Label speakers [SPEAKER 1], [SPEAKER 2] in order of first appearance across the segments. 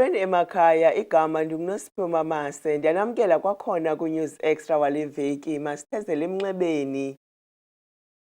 [SPEAKER 1] Molweni emakhaya, igama ndinguNosipho Mamase. Ndiyanamkela kwakhona kwiNews Extra wale veki. Masithezele emnxebeni.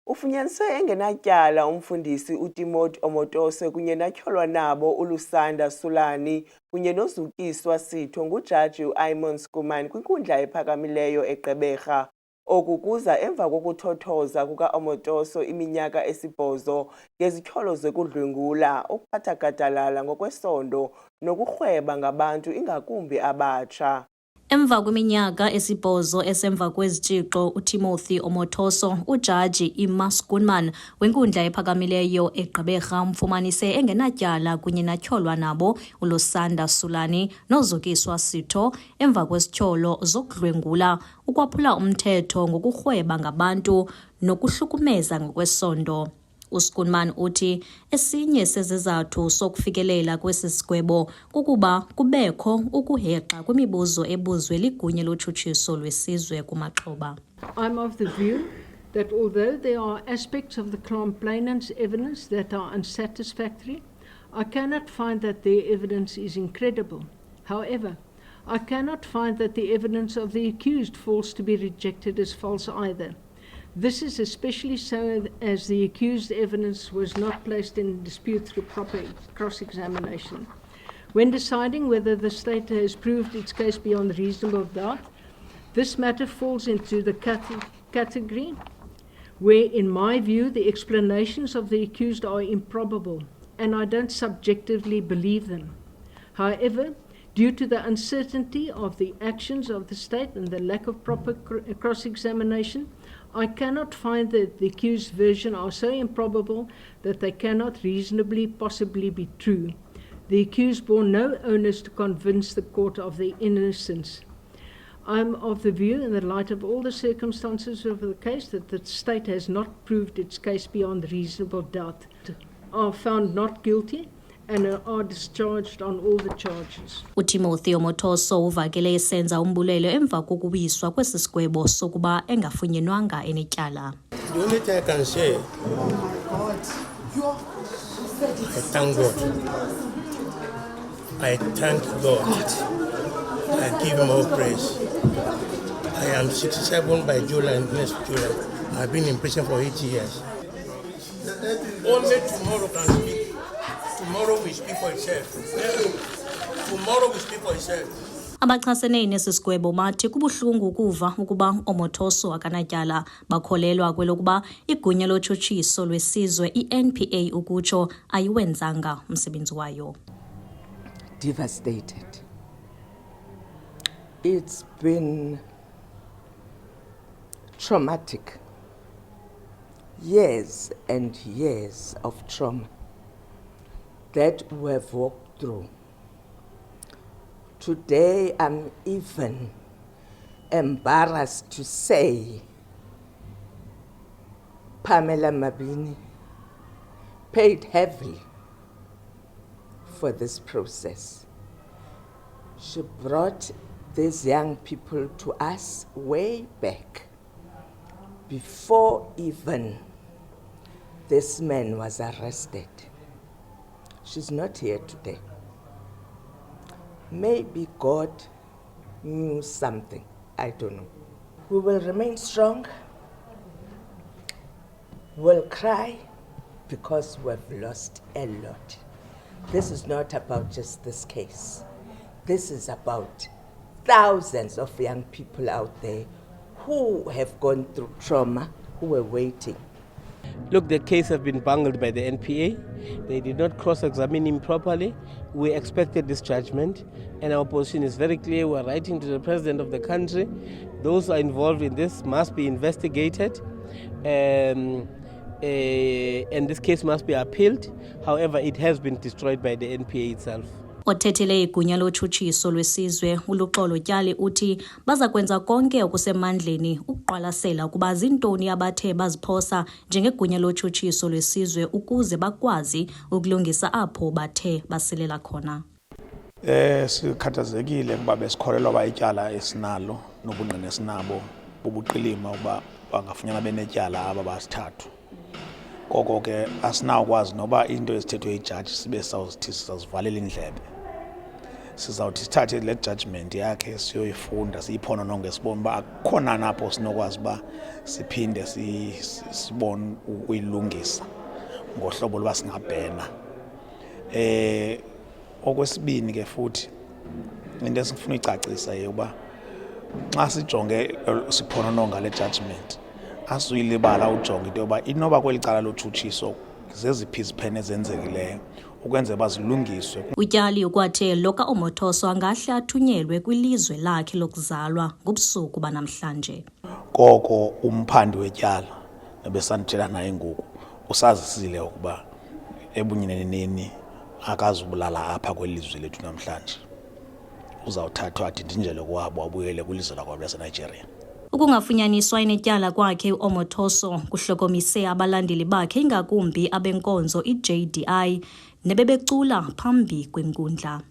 [SPEAKER 1] Ufunyaniswe engenatyala umfundisi uTimothy Omotoso kunye natyholwa nabo uLusanda Sulani kunye noZukiswa Sitho ngujaji uImon Schoeman kwinkundla ephakamileyo eGqeberha. Oku kuza emva kokuthothoza kuka-Omotoso iminyaka 8 ngezityholo zokudlwengula, ukuphatha gadalala ngokwesondo nokurhweba ngabantu ingakumbi abatsha.
[SPEAKER 2] Emva kweminyaka 8 esemva kwezitshixo uTimothy Omotoso, ujaji Imon Schoeman wenkundla ephakamileyo eGqeberha umfumanise engenatyala kunye natyholwa nabo uLusanda Sulani noZukiswa Sitho emva kwesityholo zokudlwengula, ukwaphula umthetho ngokurhweba ngabantu nokuhlukumeza ngokwesondo. uSchoeman uthi esinye sezizathu sokufikelela kwesi sigwebo kukuba kubekho ukuhexa kwimibuzo ebuzwe ligunya lotshutshiso lwesizwe kumaxhoba.
[SPEAKER 3] I'm of the view that although there are aspects of the complainant's evidence that are unsatisfactory, I cannot find that their evidence is incredible. However, I cannot find that the evidence of the accused falls to be rejected as false either. This is especially so as the accused evidence was not placed in dispute through proper cross-examination. When deciding whether the state has proved its case beyond reasonable doubt, this matter falls into the category where, in my view, the explanations of the accused are improbable, and I don't subjectively believe them. However, due to the uncertainty of the actions of the state and the lack of proper cross-examination, I cannot find that the accused version are so improbable that they cannot reasonably possibly be true. The accused bore no onus to convince the court of their innocence. I am of the view, in the light of all the circumstances of the case, that the state has not proved its case beyond reasonable doubt, are found not guilty, and are discharged on all the charges.
[SPEAKER 2] uTimothy Omotoso uvakele esenza umbulelo emva kokubuyiswa kwesi sigwebo sokuba engafunyenwanga enetyala.
[SPEAKER 4] The only thing I can say, I thank God. I thank God. I give him all praise. I am 67 by July, next July. I've been in prison for 8 years. Only tomorrow can speak. Tomorrow we speak for itself. Tomorrow we speak for itself.
[SPEAKER 2] Abachasene nesi sigwebo bathi kubuhlungu ukuva ukuba Omotoso akanatyala, bakholelwa kwelokuba igunya lotshutshiso lwesizwe iNPA ukutsho ayiwenzanga umsebenzi wayo.
[SPEAKER 5] Devastated. It's been traumatic. Years and years of trauma that we have walked through. Today, I'm even embarrassed to say Pamela Mabini paid heavily for this process. She brought these young people to us way back, before even this man was arrested. She's not here today. Maybe God knew something, I don't know. We will remain strong. We'll cry because we've lost a lot. This is not about just this case. This is about thousands of young people out there who have gone through trauma, who were waiting.
[SPEAKER 6] Look, the case has been bungled by the NPA. They did not cross-examine him properly. We expected this judgment, and our position is very clear. We are writing to the President of the country. Those who are involved in this must be investigated, and this case must be appealed. However, it has been destroyed by the NPA itself.
[SPEAKER 2] Othethele igunya lotshutshiso lwesizwe uLuxolo Tyali uthi baza kwenza konke okusemandleni ukuqwalasela ukuba zintoni abathe baziphosa njengegunya lotshutshiso lwesizwe ukuze bakwazi ukulungisa apho bathe basilela khona.
[SPEAKER 7] Sikhathazekile ukuba besikholelwa bayityala esinalo nobungqina esinabo bobuqilima ukuba bangafunyana benetyala aba basithathu. Koko ke asinawukwazi noba into ezithethwe yijaji sibe sawuzithi sizazivalela indlebe. sizawuthi sithathe le judgment yakhe siyoyifunda siyiphonononge sibone uba akukhona napho sinokwazi uba siphinde sibone ukuyilungisa ngohlobo loba singabhena. Okwesibini ke futhi into esifuna uyicacisa yokuba xa sijonge siphonononga le judgment asuyilibala ujonge into yoba inoba kweli cala lotshutshiso zeziphi iziphene ezenzekileyo ukwenzela uba zilungiswe.
[SPEAKER 2] Utyali ukwathe lo kaOmothoso angahle athunyelwe kwilizwe lakhe lokuzalwa ngobusuku banamhlanje.
[SPEAKER 7] Koko umphandi wetyala nebesanditshela naye ngoku usazisile ukuba ebunyineneni akazubulala apha kwelizwe lethu namhlanje. Uzawuthathwa adindinjelwe kwabo abuyele kwilizwe lakwabo laseNigeria.
[SPEAKER 2] Ukungafunyaniswa enetyala kwakhe uOmothoso kuhlokomise abalandeli bakhe ingakumbi abenkonzo iJDI nebebecula phambi kwenkundla.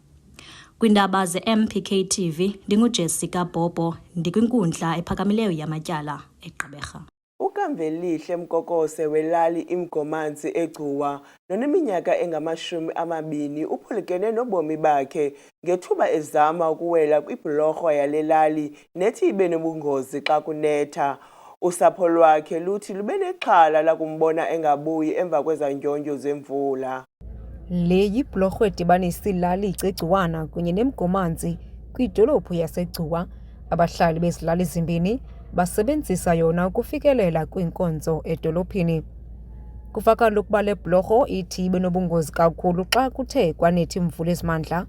[SPEAKER 2] Kwindaba ze-MPK TV ndinguJessica Bobo ndikwinkundla ephakamileyo yamatyala eGqeberha.
[SPEAKER 1] uKamvelihle Mkokose welali iMgomanzi eGcuwa noneminyaka engama-20 uphulukene nobomi bakhe ngethuba ezama ukuwela kwibhulorho yale lali nethi ibe nobungozi xa kunetha. Usapho lwakhe luthi lube nexhala lakumbona engabuyi emva kwezandyondyo zemvula.
[SPEAKER 8] Le yibhulorho edibanisa ilali iCegcuwana kunye neMgomanzi kwidolophu yaseGcuwa. Abahlali bezilali zimbini basebenzisa yona ukufikelela kwinkonzo edolophini. Kufakala ukuba le bhulorho ithi ibe nobungozi kakhulu xa kuthe kwanethi imvula ezimandla.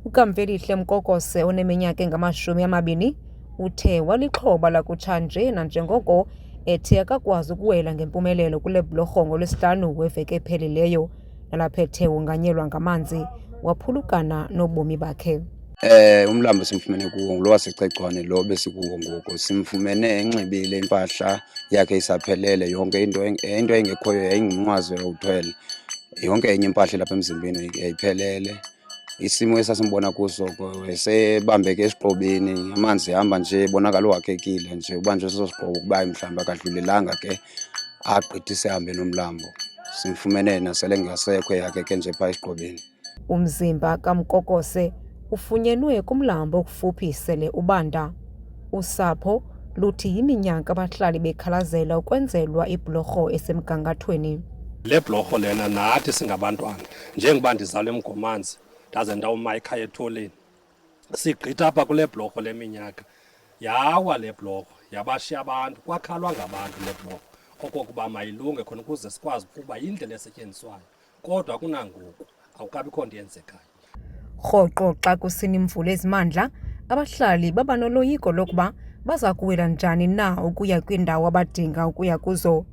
[SPEAKER 8] uKamvelihle Mkokose oneminyaka engama-20 uthe walixhoba lakutshanje nanjengoko ethe akakwazi ukuwela ngempumelelo kule bhulorho ngolwesihlanu weveki ephelileyo nalapho ethe wonganyelwa ngamanzi waphulukana nobomi bakhe.
[SPEAKER 9] Umlambo simfumene kuwo ngulo waseCegcuwane lo besikuwo ngoku. Simfumene enxibile impahla yakhe isaphelele yonke into engekhoyo yayingumnqwazi owuthwele. Yonke enye impahla lapha emzimbeni yayiphelele. Isimo esasimbona kuso esebambeke esiqobeni amanzi hamba nje ebonakala uhakhekile nje uba nje sesiqobo ukuba mhlawumbe akadlulelanga ke agqithise hambe nomlambo. Simfumene nasele ngasekho yakhe ke nje pha esiqobeni.
[SPEAKER 8] Umzimba kaMkokose ufunyenwe kumlambo okufuphi sele ubanda. Usapho luthi yiminyaka abahlali bekhalazela ukwenzelwa ibhulorho esemgangathweni.
[SPEAKER 10] Le bhulorho lena nathi singabantwana njengoba ndizalwe eMgomanzi ndaze ndawuma ekhaya etholeni sigqitha apha kule bhulorho leminyaka yawa le bhulorho yabashiya abantu kwakhalwa ngabantu le bhulorho okokuba mayilunge khona ukuze sikwazi ukuba yindlela esetyenziswayo kodwa kunangoku awukabikho nto yenzekayo.
[SPEAKER 8] Rhoqo xa kusina imvula ezimandla abahlali baba noloyiko lokuba baza kuwela njani na ukuya kwindawo abadinga ukuya kuzo.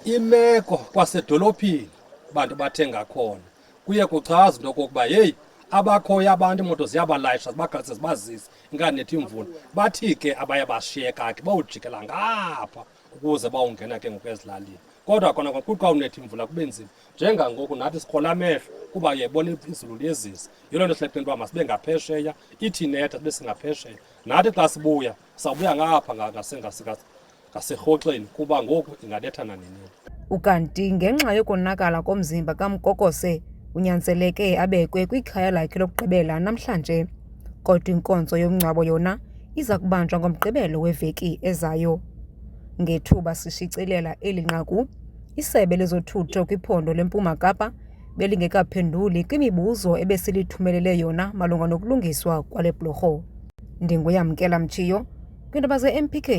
[SPEAKER 10] Imeko kwasedolophini abantu bathenga khona kuye kuchaza into okokuba yeyi abakhoyo abantu imoto ziyabalayisha zibagalise zibazise inganethi imvula bathi ke abaye bashiyeka ke bawujikela ngapha ukuze bawungena ke ngokwezilalini kodwa khona kwakuqa unethi imvula kube nzima njengangoku nathi sikhola amehlo kuba uyayibona izulu liyezisa yiloo nto sileqela uba masibe ngaphesheya ithi netha sibe singaphesheya nathi xa sibuya sawubuya ngapha ngaserhoxeni kuba ngoku inganetha nanini.
[SPEAKER 8] Ukanti ngenxa yokonakala komzimba kaMkokose unyanzeleke abekwe kwikhaya lakhe lokugqibela namhlanje kodwa inkonzo yomngcwabo yona iza kubanjwa ngoMgqibelo weveki ezayo. Ngethuba sishicilela eli nqaku isebe lezothutho kwiphondo leMpuma Kapa belingekaphenduli kwimibuzo ebesilithumelele yona malunga nokulungiswa kwale bhulorho. Ndinguyamkela Mchiyo kwindaba ze-MPK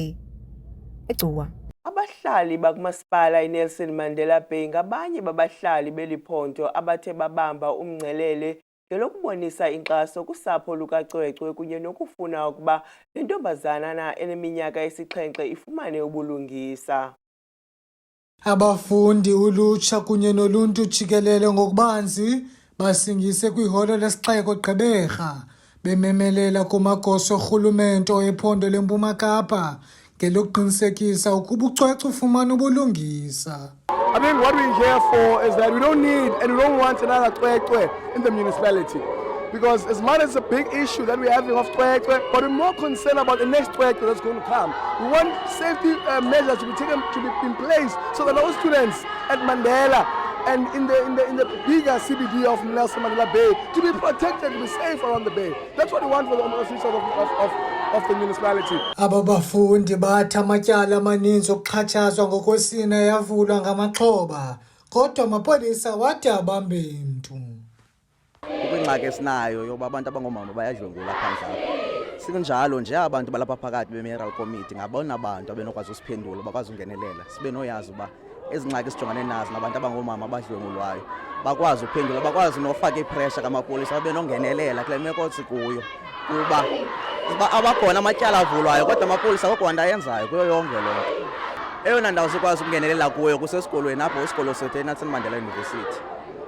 [SPEAKER 8] eGcuwa.
[SPEAKER 1] Abahlali bakumasipala iNelson Mandela Bay ngabanye babahlali beliphonto abathe babamba umngcelele ngelokubonisa inkxaso kusapho lukaCwecwe kunye nokufuna ukuba le ntombazana eneminyaka esixhenxe ifumane ubulungisa.
[SPEAKER 11] Abafundi, ulutsha kunye noluntu jikelele ngokubanzi basingise kwiholo lesixeko Gqeberha bememelela kumagosa orhulumente ephondo leMpuma Kapa ngelokuqinisekisa ukuba uCwecwe ufumana ubulungisa.
[SPEAKER 12] I think what we're here for is that we don't need and we don't want another Cwecwe in the municipality. Because as much as it's a big issue that we're having of Cwecwe, but we're more concerned about the next Cwecwe that's going to come. We want safety measures to be taken, to be in place so that those students at Mandela and in the bigger CBD of Nelson Mandela Bay to be protected, to be safe around the bay. That's what we want for the officials of the municipality.
[SPEAKER 11] Aba bafundi bathi amatyala amaninzi okuxhatshazwa ngokwesina yavulwa ngamaxhoba, kodwa amapolisa wathi abambe mntu.
[SPEAKER 13] Ukwingxaki esinayo yokuba abantu abangomama bayadlwengula phandle apha. Sikunjalo nje abantu balapha phakathi be-mayoral committee ngabona abantu abenokwazi usiphendula bakwazi ungenelela. Sibe noyazi uba ezingxaki sijongane nazo nabantu abangomama abadlwengulwayo bakwazi uphendula, bakwazi nofaka ipressure kamapolisa babe nongenelela kule meko sikuyo kuba abakhona amatyala avulwayo kodwa amapolisa akho nto ayenzayo kuyo yonke loo nto. Eyona ndawo sikwazi ukungenelela kuyo kusesikolweni apho isikolo sethu eNelson Mandela University.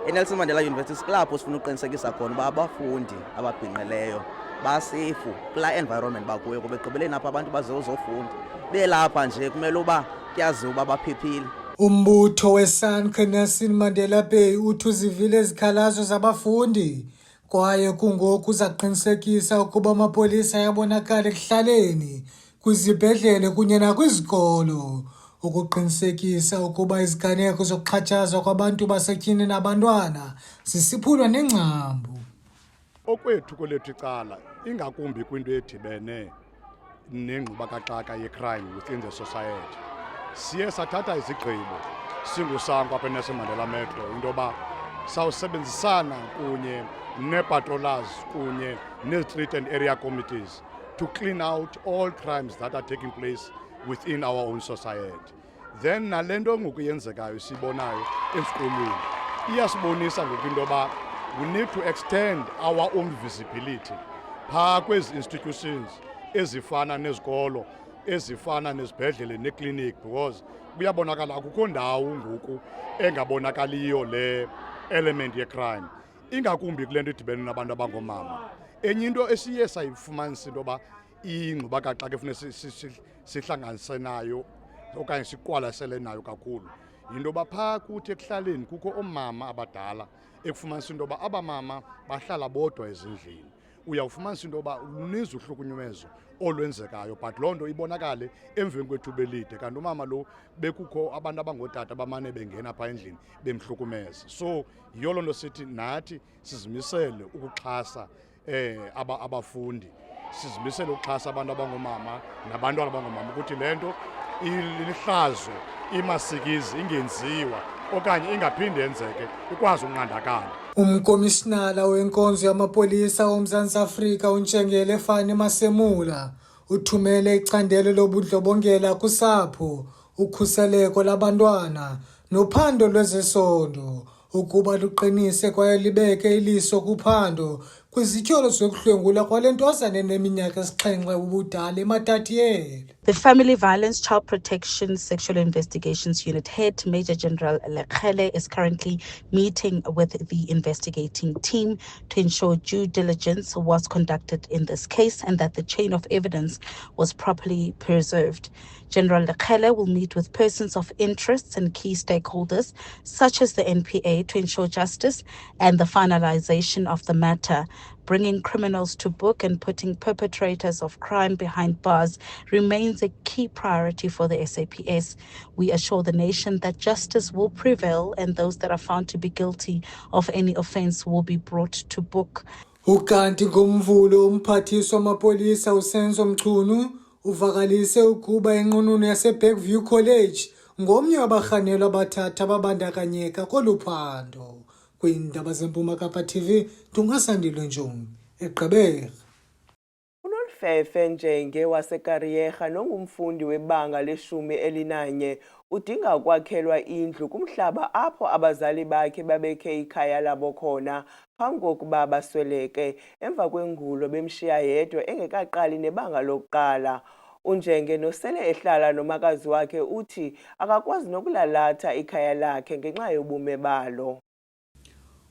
[SPEAKER 13] eNelson Mandela University kulapho sifuna uqinisekisa khona uba abafundi ababhinqileyo basefu kulaa environment bakuyo kuba egqibeleni apha abantu bazofunda belapha nje kumele uba kuyaziwa uba baphephile.
[SPEAKER 11] Umbutho weSANCA Nelson Mandela Bay uthi uzivile izikhalazo zabafundi kwaye kungoku uzaqinisekisa ukuba amapolisa ayabonakala ekuhlaleni, kwizibhedlele kunye nakwizikolo ukuqinisekisa ukuba iziganeko zokuxhatshazwa kwabantu basetyhini nabantwana zisiphulwa nengcambu.
[SPEAKER 14] Okwethu kwelethu icala ingakumbi kwinto edibene nengxubakaxaka yecrime within the society, siye sathatha izigqibo singuSANCA apha eNelson Mandela Metro into yoba sawusebenzisana kunye nee-patrollers kunye nee-street and area committees to clean out all crimes that are taking place within our own society. Then nale nto ngoku yenzekayo sibonayo esikolweni iyasibonisa ngoku into yoba we need to extend our own visibility phaa kwezi institutions ezifana nezikolo, ezifana nezibhedlele neeklinikhi, because kuyabonakala akukho ndawo ngoku engabonakaliyo le element yecrime, ingakumbi kule nto idibene nabantu abangomama. Enye into esiye sayifumanisa into yoba ingxubakaxaka efuneka sihlanganise nayo okanye siqwalasele nayo kakhulu yinto yoba phaa kuthi ekuhlaleni kukho oomama abadala ekufumanisa into yoba abamama bahlala bodwa ezindlini. Uyawufumanisa into yoba luninzi uhlukunyezo olwenzekayo but loo nto ibonakale emveni kwethuba elide kanti umama lo bekukho abantu abangootata bamane bengena phaa endlini bemhlukumeza. So yiyo loo nto sithi nathi sizimisele ukuxhasa abafundi, sizimisele ukuxhasa abantu abangomama nabantwana abangomama ukuthi le nto ilihlazo imasikizi ingenziwa okanye ingaphinde yenzeke ikwazi ukunqandakala.
[SPEAKER 11] Umkomishinala wenkonzo yamapolisa oMzantsi Afrika uNtshengele Fani Masemula uthumele icandelo lobundlobongela kusapho, ukhuseleko labantwana nophando lwezesondo ukuba luqinise kwaye libeke iliso kuphando kwizityholo zokudlwengula kwale ntozana eneminyaka 7 ubudala eMatatiele.
[SPEAKER 15] The Family Violence, Child Protection, Sexual Investigations Unit Head, Major General Lekhele, is currently meeting with the investigating team to ensure due diligence was conducted in this case and that the chain of evidence was properly preserved. General Lekhele will meet with persons of interest and key stakeholders, such as the NPA, to ensure justice and the finalization of the matter. Bringing criminals to book and putting perpetrators of crime behind bars remains a key priority for the SAPS. We assure the nation that justice will prevail and those that are found to be guilty of any offence will be brought to book.
[SPEAKER 11] Ukanti ngomvulo umphathiswa wamapolisa uSenzo Mchunu uvakalise ukuba inqununu yaseBackview College ngomnye wabarhanelwa abathathu ababandakanyeka koluphando. Kwiindaba zeMpuma Kapa TV, Tungasandile Njongi, eGqeberha.
[SPEAKER 1] UNolfefe Njenge waseKariyerha nongumfundi webanga le-11 udinga ukwakhelwa indlu kumhlaba apho abazali bakhe babekhe ikhaya labo khona phambi kokuba basweleke emva kwengulo bemshiya yedwa engekaqali nebanga lokuqala. uNjenge nosele ehlala nomakazi wakhe uthi akakwazi nokulalatha ikhaya lakhe ngenxa yobume balo.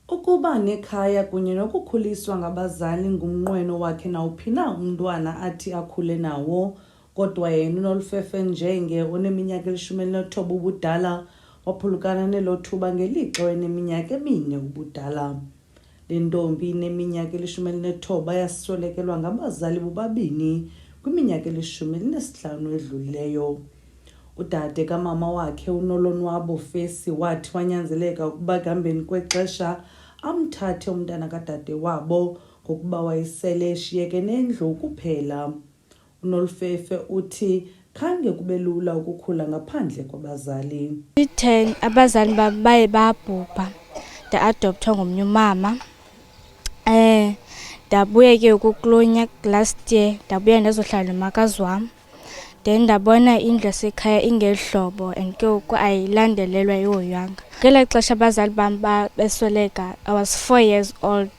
[SPEAKER 16] Ukuba nekhaya kunye nokukhuliswa ngabazali ngumnqweno wakhe nawuphi na umntwana athi akhule nawo, kodwa yena uNolfefe Njenge oneminyaka 19 ubudala waphulukana nelo thuba ngelixa eneminyaka 4 ubudala. Le ntombi ineminyaka 19 yaswelekelwa ngabazali bobabini kwiminyaka 15 edlulileyo. Udade kamama wakhe uNolonwabo Fesi wathi wanyanzeleka ukuba kuhambeni kwexesha amthathe umntana kadade wabo ngokuba wayesele eshiyeke nendlu kuphela. uNolfefe uthi khange kube lula ukukhula ngaphandle kwabazali.
[SPEAKER 17] 10 abazali babaye babhubha nda-adopthwa ngomnye umama. Ndabuya ke ukukulonya last year ndabuya ndazohlala nomakazi wam. Then ndabona indlu yasekhaya ingehlobo and ke ngoku ayilandelelwa ihoywanga. Ngela xesha abazali bam besweleka I was 4 years old.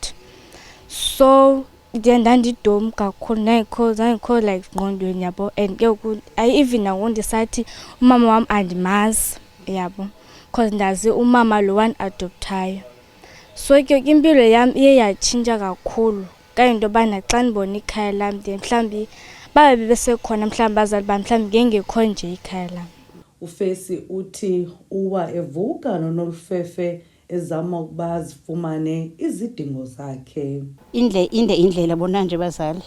[SPEAKER 17] So ndandidom kakhulu ndangikho like ngqondweni yabo and ke ngoku even nangoku ndisathi umama wam andimazi yabo because ndazi umama lo wan-adopthayo. So ke impilo yam iye yatshintsha kakhulu kayinto yobana xa ndibona ikhaya lam mhlawumbi babe besekhona mhlawumbi bazali bam mhlawumbi ngengekho nje ikhaya lam.
[SPEAKER 16] uFesi uthi uwa evuka noNolfefe ezama ukuba zifumane izidingo zakhe.
[SPEAKER 18] Indlela bona nje bazali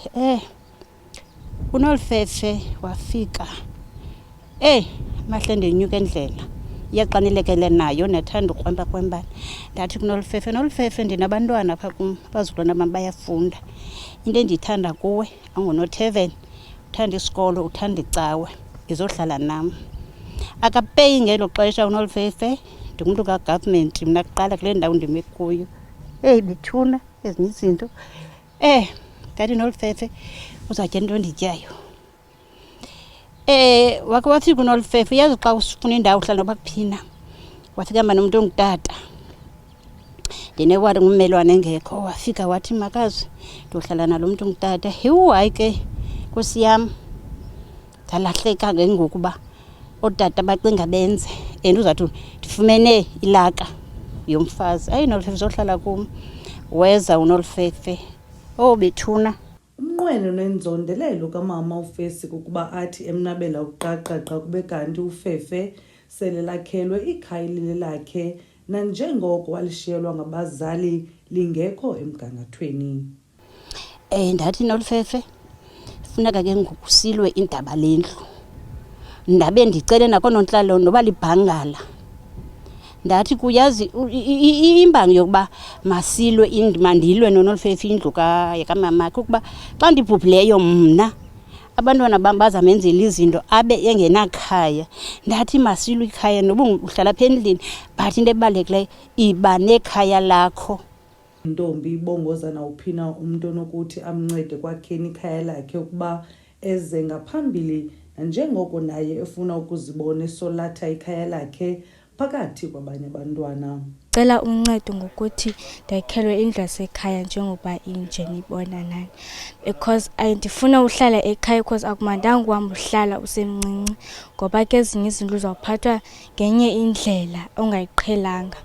[SPEAKER 18] uNolfefe wafika mahle ndenyuka endlela iyaqanelekele nayo nethanda ukrwempa kwembala. Ndathi kuNolfefe ndinabantwana apha kum bazulwana bam bayafunda. Into endiyithanda kuwe angonotheven uthanda isikolo uthanda icawe izohlala nam. Akapeyi ngelo xesha uNolfefe ndingumuntu kagovernment mna kuqala kule ndawo ndime kuyo. Bethuna ezinye izinto ndathi uNolfefe uzatya into endityayo. Wakhe wafika uNolfefe uyazi xa ufuna indawo uhlala noba kuphina wafika mba nomuntu ongutata ndinewari ngummelwane engekho wafika wathi makazi ndohlala nalo muntu ongutata. Hayi ke nkosi yam ndalahleka ke ngokuba otata bacinga benze and uzathu ndifumene ilaka yomfazi. Nolfefe zohlala kum weza uNolfefe bethuna.
[SPEAKER 16] Umnqweno nenzondelelo kamama uFesi kukuba athi emnabela uqaqaqa kube kanti uFefe sele lakhelwe ikhaya lakhe nanjengoko walishiyelwa ngabazali lingekho emgangathweni.
[SPEAKER 18] Ndathi Nolfefe funeka ke ngokusilwe indaba lendlu. Ndabe ndicele nakonontlalo noba libhangala. Ndathi kuyazi imbangi yokuba masilwe mandilwe noNolfefe indlu kamama kukuba xa ndibhubhileyo mna abantwana bam bazamenzela izinto abe engenakhaya. Ndathi masilwe ikhaya noba uhlala apha endlini but into ebalulekileyo iba nekhaya lakho.
[SPEAKER 16] Intombi ibongoza nawuphina umuntu onokuthi amncede kwakheni ikhaya lakhe ukuba eze ngaphambili nanjengoko naye efuna ukuzibona esolatha ikhaya lakhe phakathi kwabanye abantwana.
[SPEAKER 17] Cela uncedo ngokuthi ndakhelwe indlu yasekhaya njengoba inje nibona nani because ndifuna uhlala ekhaya because akumandanga uhamba uhlala usemncinci ngoba ke ezinye izinto uzawuphathwa ngenye indlela ongayiqhelanga.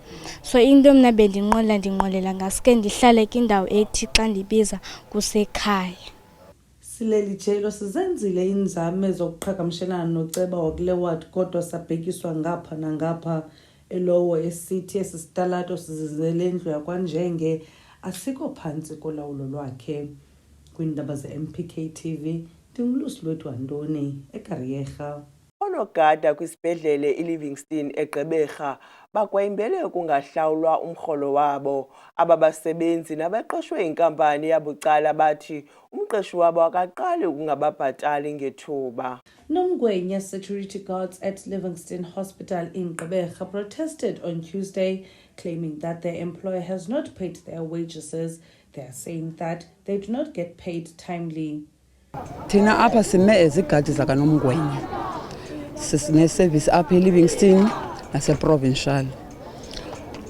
[SPEAKER 17] So into mna ndinqolela ngaske ndihlale kwindawo ethi xa ndibiza kusekhaya.
[SPEAKER 16] Sileli Jelo sizenzile inzame zokuqhagamshelana noceba wakule ward kodwa sabhekiswa ngapha nangapha elowo esithi esisitalato sizizele indlu yakwanjenge asikho phantsi kolawulo lwakhe. Kwindaba ze-MPK TV ndingulusi lwethu Antoni eKariyerha.
[SPEAKER 1] Onogada kwisibhedlele iLivingston eGqeberha bakwayimbele kungahlawulwa umrholo wabo. Ababasebenzi nabaqeshwe inkampani yabucala bathi umqeshi wabo akaqali ukungababhatali ngethuba.
[SPEAKER 16] Nomgwenya security guards at Livingston Hospital in Gqeberha protested on Tuesday, claiming that their employer has not paid their wages. They are saying that they do not get paid timely.
[SPEAKER 19] Thina apha sime ezigadi zakaNomgwenya. Sisine-service apha eLivingston nase-provincial.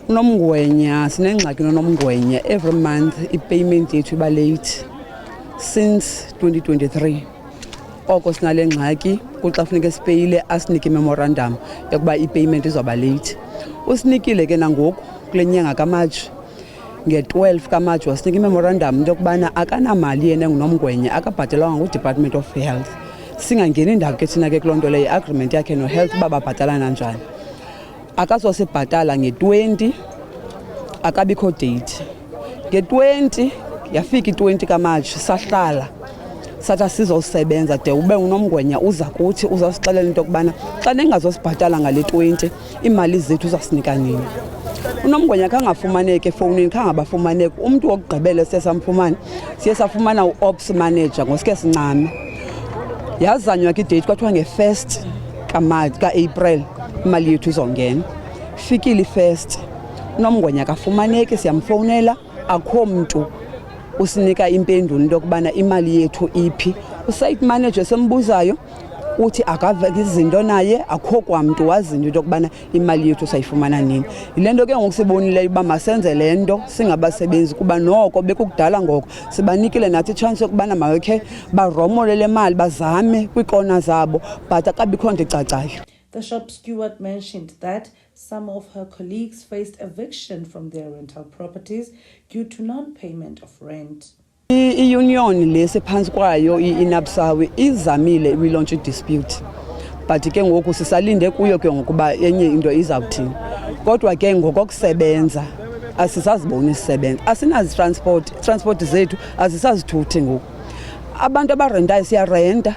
[SPEAKER 19] uNomgwenya sinengxaki noNomgwenya every month i-payment yethu iba late since 2023. Oko sinale ngxaki kuxa funeka sipeyile asinike memorandum yokuba i-payment izawuba late. Usinikile ke nangoku kule nyanga kaMatshi nge-12 kaMatshi wasinika imemorandum into yokubana akanamali yena nguNomgwenya akabhatalwanga nguDepartment of Health. Singangeni indawo ke thina ke kuloo nto leyo i-agreement yakhe no-health uba babhatalana njani. Akazosibhatala nge-20 akabikho date. Nge-20 yafika i-20 kaMatshi sahlala sathi sizosebenza de ube uNomgwenya uza kuthi uzawusixelela into yokubana xa ningazosibhatala ngale 20 imali zethu uzasinika nini. uNomgwenya kangafumaneke efowunini kangabafumaneke umuntu wokugqibela sesamfumana siye safumana uops manager ngosike sincame yazanywa ke date kwathiwa nge1st kaApril imali yethu izongena fikile i1st uNomgwenya kafumaneke siyamfowunela akho muntu usinika impendulo into yokubana imali yethu iphi usite manager sembuzayo uthi akaveki izinto naye akho kwamntu wazinto into yokubana imali yethu sayifumana nini. Yilento ke ngokusibonileyo uba masenze lento singabasebenzi kuba noko bekukudala ngoko sibanikile nathi chance yokubana makhe baromole le mali bazame kwiikona zabo but akabikho nto icacayo.
[SPEAKER 16] The shop steward mentioned that some of her colleagues faced eviction from their rental properties due to non-payment of rent.
[SPEAKER 19] I-union lesiphansi kwayo iNABSAWI izamile we-launch dispute but ke ngoku sisalinde kuyo ke ngokuba enye into izawuthini kodwa ke ngokokusebenza asisaziboni sisebenza asinazi transport zethu azisazithuthi ngoku abantu abarentayo siyarenta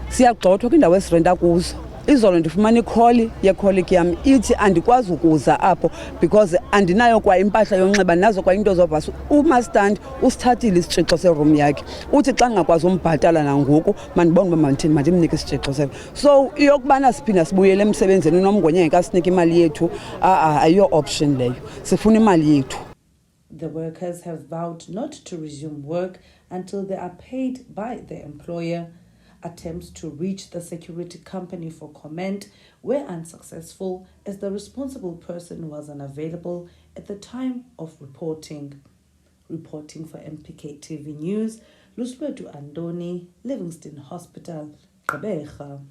[SPEAKER 19] siyagxothwa kwindawo esirenta kuzo. Izolo ndifumana ikholi yecolleague yam ithi andikwazi ukuza apho because andinayo kwa impahla yonxiba nazo kwa into zobhasa umastandi usithathile isitshixo seroom yakhe uthi xa ngakwazi umbhatala nangoku mandibone uba mandithini mandimnike isitshixo sekhe so iyokubana siphinda sibuyele emsebenzini uNomgwenya engekasinika imali yethu ayiyo option leyo sifuna imali yethu.
[SPEAKER 16] The workers have vowed not to resume work until they are paid by their employer. Attempts to reach the security company for comment were unsuccessful as the responsible person was unavailable at the time of reporting. Reporting for MPK TV News, Luswetu Andoni, Livingston Hospital, Gqeberha.